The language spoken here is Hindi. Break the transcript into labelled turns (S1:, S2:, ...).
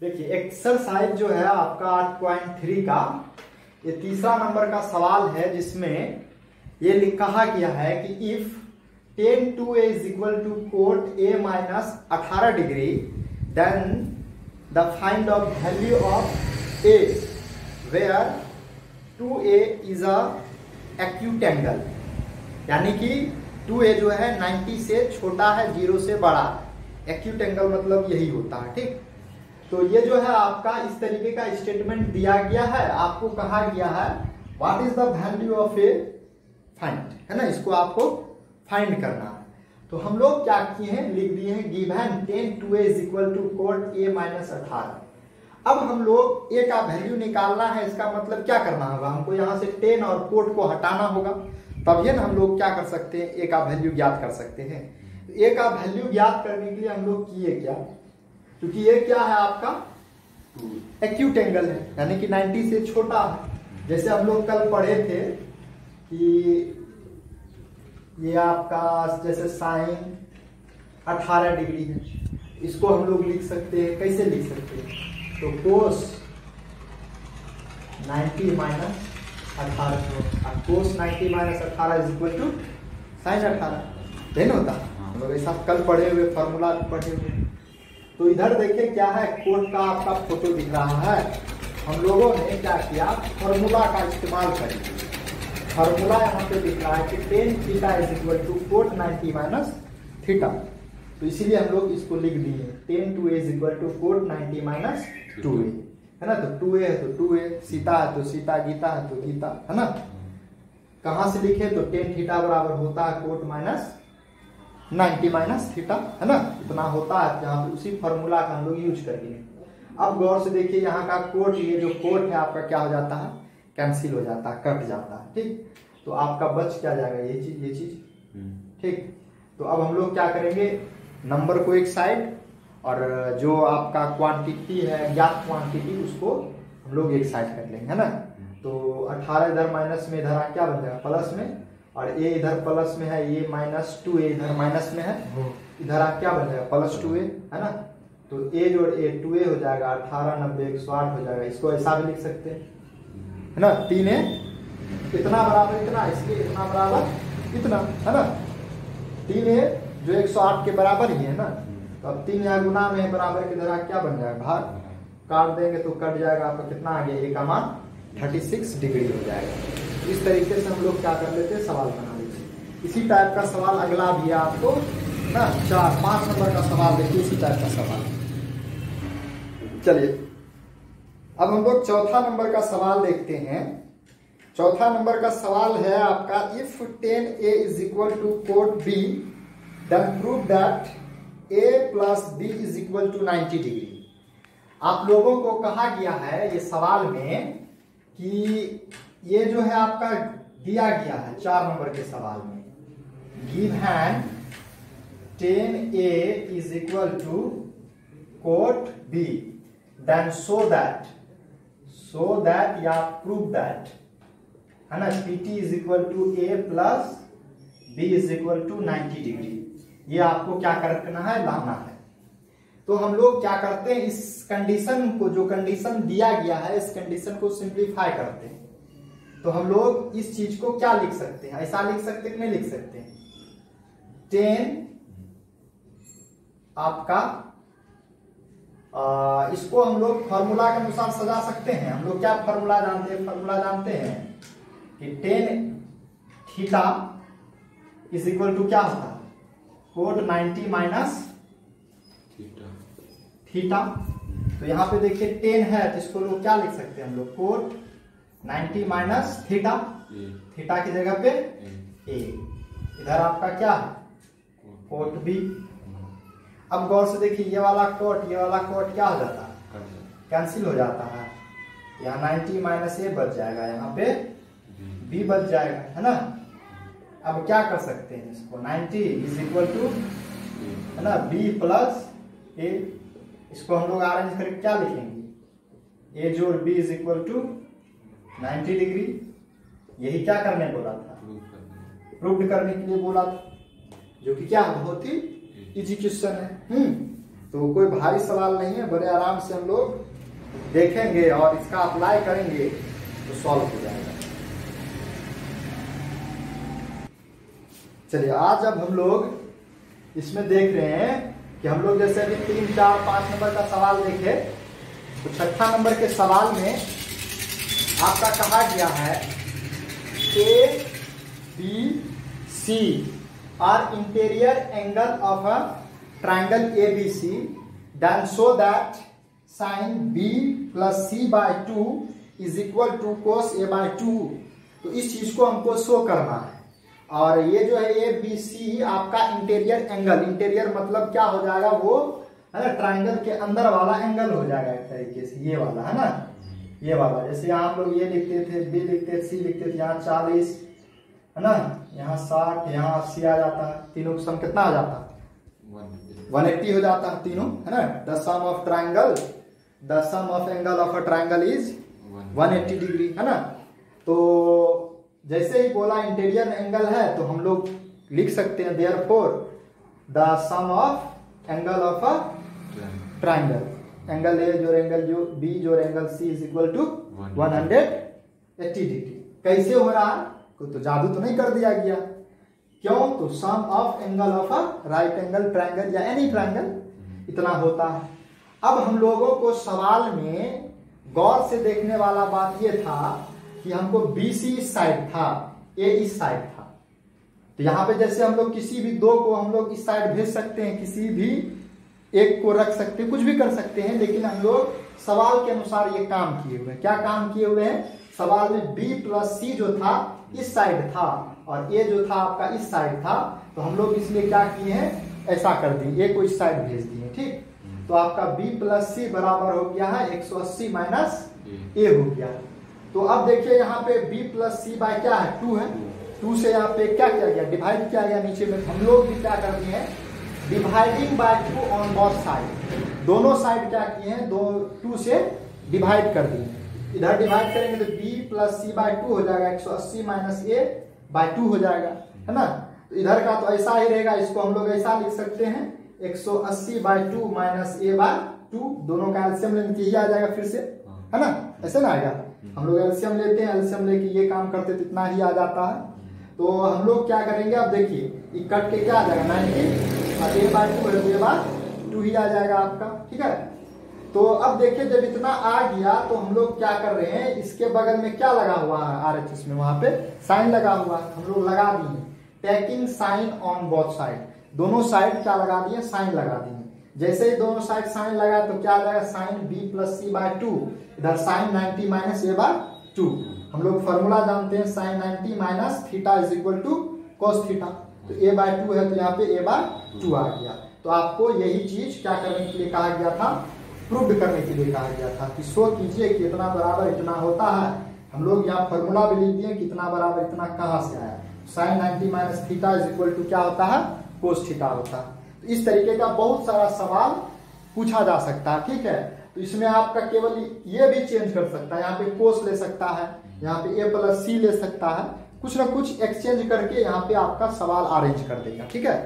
S1: देखिए एक्सरसाइज जो है आपका 8.3 का ये तीसरा नंबर का सवाल है, जिसमें ये कहा गया है कि if tan 2a is equal to cot a minus 18 degree then the find of value of a where 2a is a acute angle, यानी कि 2a जो है 90 से छोटा है, 0 से बड़ा है। एक्यूट एंगल मतलब यही होता है, ठीक। तो ये जो है आपका इस तरीके का स्टेटमेंट दिया गया है, आपको कहा गया है what is the value of A find, है ना, इसको आपको फाइंड करना है। तो हम लोग क्या किए हैं, लिख दिए हैं given tan 2a is equal to cot a minus 18। अब हम लोग a का वैल्यू निकालना है, इसका मतलब क्या करना होगा, हमको यहाँ से tan और कोट को हटाना होगा, तभी ना हम लोग क्या कर सकते हैं, a का वैल्यू ज्ञात कर सकते हैं। a का वैल्यू ज्ञात करने के लिए हम लोग किए क्या, क्योंकि ये क्या है आपका एक्यूट एंगल है, यानी कि 90 से छोटा है। जैसे हम लोग कल पढ़े थे कि ये आपका जैसे साइन 18 डिग्री है, इसको हम लोग लिख सकते हैं, कैसे लिख सकते हैं, तो cos 90 minus 18, cos 90 minus 18 is equal to sine 18, नहीं होता। हम लोग ऐसा कल पढ़े हुए फॉर्मूला पढ़े हुए। तो इधर देखिए क्या है, कोट का आपका फोटो दिख रहा है। हम लोगों ने क्या किया, फॉर्मूला का इस्तेमाल करेंगे। फॉर्मूला यहाँ पे दिख रहा है कि tan theta is equal to cot 90 minus theta, तो इसीलिए हम लोग इसको लिख दिए tan 2a is equal to cot 90 minus 2a, है ना। तो 2a है तो 2a, सीता है तो सीता, गीता है तो गीता, है ना। कहाँ से लिखे, तो tan थीटा बराबर होता है कोट माइनस 90 माइनस थीटा, है ना, इतना होता है। यहाँ पे उसी फॉर्मूला का हम लोग यूज करेंगे। अब गौर से देखिए यहाँ का कोट, ये जो कोट है आपका क्या हो जाता है, कैंसिल हो जाता है, कट जाता है, ठीक। तो आपका बच क्या जाएगा, ये चीज, ठीक। तो अब हम लोग क्या करेंगे, नंबर को एक साइड और जो आपका क्वांटिटी है, ज्ञात क्वांटिटी, उसको हम लोग एक साइड कर लेंगे, है ना। तो 18 इधर माइनस में, इधर क्या बन जाएगा प्लस में, और a इधर प्लस में है, ये माइनस 2a इधर माइनस में है, इधर आप क्या बन जाएगा प्लस 2a, है ना। तो a जोड़ a 2a हो जाएगा, 18 90 108 हो जाएगा। इसको ऐसा भी लिख सकते हैं, है ना, 3a इतना बराबर इतना, इसलिए इतना बराबर इतना, है ना। 3a जो 108 के बराबर ही है ना, तो अब 3 यहाँ गुना में है, बराबर की तरह क्या बन जाएगा, भाग, काट देंगे तो कट जाएगा आपका, कितना आ गया, a का मान 36 डिग्री हो जाएगा। इस तरीके से हम लोग क्या कर लेते हैं, सवाल बना लेते हैं। इसी टाइप का सवाल अगला भी है आपको ना, 4-5 नंबर का सवाल देखिए, इसी टाइप का सवाल। चलिए अब हम लोग चौथा नंबर का सवाल देखते हैं। चौथा नंबर का सवाल है आपका, if tan a is equal to cot b then prove that a plus b is equal to 90 degree. आप लोगों को कहा गया है ये सवाल में कि ये जो है आपका दिया गया है 4 नंबर के सवाल में, given tan a is equal to cot b then so that या प्रूव दैट, है ना, pt is equal to a plus b is equal to 90 degree. ये आपको क्या करना है, लाना है। तो हम लोग क्या करते हैं, इस कंडीशन को, जो कंडीशन दिया गया है, इस कंडीशन को सिंप्लीफाई करते हैं। तो हम लोग इस चीज को क्या लिख सकते हैं, ऐसा लिख सकते हैं कि नहीं लिख सकते हैं, tan आपका इसको हम लोग फॉर्मूला के अनुसार सजा सकते हैं। हम लोग क्या फॉर्मूला जानते हैं, फॉर्मूला जानते हैं कि tan theta is equal to क्या होता है, कोट 90 माइनस थीटा। तो यहाँ पे देखिए tan है, तो इसको लोग क्या लिख सकते हैं हम लोग, कोट 90 माइनस थीटा, थीटा की जगह पे a, इधर आपका क्या है, कोट b। अब गौर से देखिए ये वाला कोट क्या हो जाता है, कैंसिल हो जाता है, यहाँ 90 माइनस a बच जाएगा, यहाँ पे b बच जाएगा, है ना। अब क्या कर सकते हैं इसको, 90 इज इक्वल टू, है ना, b प्लस a, इसको हम लोग अरेंज करके क्या लिखेंगे, a जोड़ b is equal to 90 degree. यही क्या करने बोला था, प्रूव करने के लिए बोला था, जो कि क्या बहुत ही इजी क्वेश्चन है। तो कोई भारी सवाल नहीं है, बड़े आराम से हम लोग देखेंगे और इसका अप्लाई करेंगे तो सॉल्व हो जाएगा। चलिए आज अब हम लोग इसमें देख रहे हैं कि हम लोग जैसे अभी 3, 4, 5 नंबर का सवाल देखे, तो छठा नंबर के सवाल में आपका कहा गया है A B C are interior angle of a triangle A B C then show that sine B plus C by 2 is equal to cos A by 2। तो इस चीज को हमको शो करना है। और ये जो है ए बी सी आपका इंटीरियर एंगल, इंटीरियर मतलब क्या हो जाएगा, वो है ना ट्राइंगल के अंदर वाला एंगल हो जाएगा एक तरीके से, ये वाला है ना, ये वाला। जैसे यहाँ हम लोग ये लिखते थे, बी लिखते थे, सी लिखते थे, यहाँ 40 है ना, यहाँ 60, यहाँ 80 आ जाता है। तीनों सम कितना आ जाता है 180 हो जाता है तीनों, है ना। The sum of triangle, the sum of angle of a triangle is 180 degree, है ना। तो जैसे ही बोला इंटीरियर एंगल है तो हम लोग लिख सकते हैं therefore the sum of angle of a triangle, angle A जोड़ एंगल जो बी जोड़ angle C is equal to 180 degree. कैसे हो रहा है, कोई तो जादू तो नहीं कर दिया गया, क्यों, तो sum of angle of a right angle triangle या एनी ट्राइंगल इतना होता है। अब हम लोगों को सवाल में गौर से देखने वाला बात यह था कि हमको BC इस साइड था, A इस साइड था। तो यहाँ पे जैसे हम लोग किसी भी दो को हम लोग इस साइड भेज सकते हैं, किसी भी एक को रख सकते हैं, कुछ भी कर सकते हैं, लेकिन हम लोग सवाल के अनुसार ये काम किए हुए हैं। क्या काम किए हुए हैं, सवाल में B प्लस C जो था इस साइड था और A जो था आपका इस साइड था, तो हम लोग इसलिए क्या किए हैं, ऐसा कर दिए, A को इस साइड भेज दिए, ठीक। तो आपका B प्लस C बराबर हो गया है 180 माइनस A हो गया। तो अब देखिए यहाँ पे B प्लस सी बाय क्या है 2 है, 2 से यहाँ पे क्या किया गया, डिवाइड किया गया। नीचे में हम लोग भी क्या कर दिए हैं, dividing by 2 on both side, दोनों साइड क्या किए हैं, 2 से डिवाइड कर दिए। इधर डिवाइड करेंगे तो B प्लस सी बाय 2 हो जाएगा, 180 माइनस A बाय 2 हो जाएगा, है ना। तो इधर का तो ऐसा ही रहेगा, इसको हम लोग ऐसा लिख सकते हैं 180 बाय 2 माइनस A बाय 2, दोनों का एलसीएम लेने ही आ जाएगा फिर से, है ना, ऐसे ना आएगा। हम लोग एलसीएम लेते हैं, एलसीएम लेके ये काम करते तो इतना ही आ जाता है। तो हम लोग क्या करेंगे, अब देखिए कट के क्या आ जाएगा 90 और A बाय 2 है तो A बाय 2 ही आ जाएगा आपका, ठीक है। तो अब देखिए जब इतना आ गया तो हम लोग क्या कर रहे हैं, इसके बगल में क्या लगा हुआ है RHS में, वहां पे साइन लगा हुआ है, हम लोग लगा दिए taking sine on both side, दोनों साइड क्या लगा दिए, साइन लगा दिए। जैसे ही दोनों साइड साइन लगा तो क्या आ जाएगा, sign B plus C by 2, इधर साइन 90 माइनस A बाय 2। हम लोग फॉर्मूला जानते हैं, sine 90 minus theta is equal to cos theta. तो A बाय 2 है तो यहाँ पे A बाय 2 आ गया। तो आपको यही चीज क्या करने के लिए कहा गया था, प्रूव करने के लिए कहा गया था कि शो कीजिए कि इतना बराबर इतना होता है। हम लोग यहाँ फॉर्मूला भी लिख दिए, कितना बराबर इतना कहाँ से आया, sine 90 minus theta is equal to क्या होता है, कोस थीटा होता है। तो इस तरीके का बहुत सारा सवाल पूछा जा सकता है, ठीक है। तो इसमें आपका केवल ये भी चेंज कर सकता है, यहाँ पे कोस ले सकता है, यहाँ पे A प्लस सी ले सकता है, कुछ ना कुछ एक्सचेंज करके यहाँ पे आपका सवाल अरेंज कर देगा, ठीक है।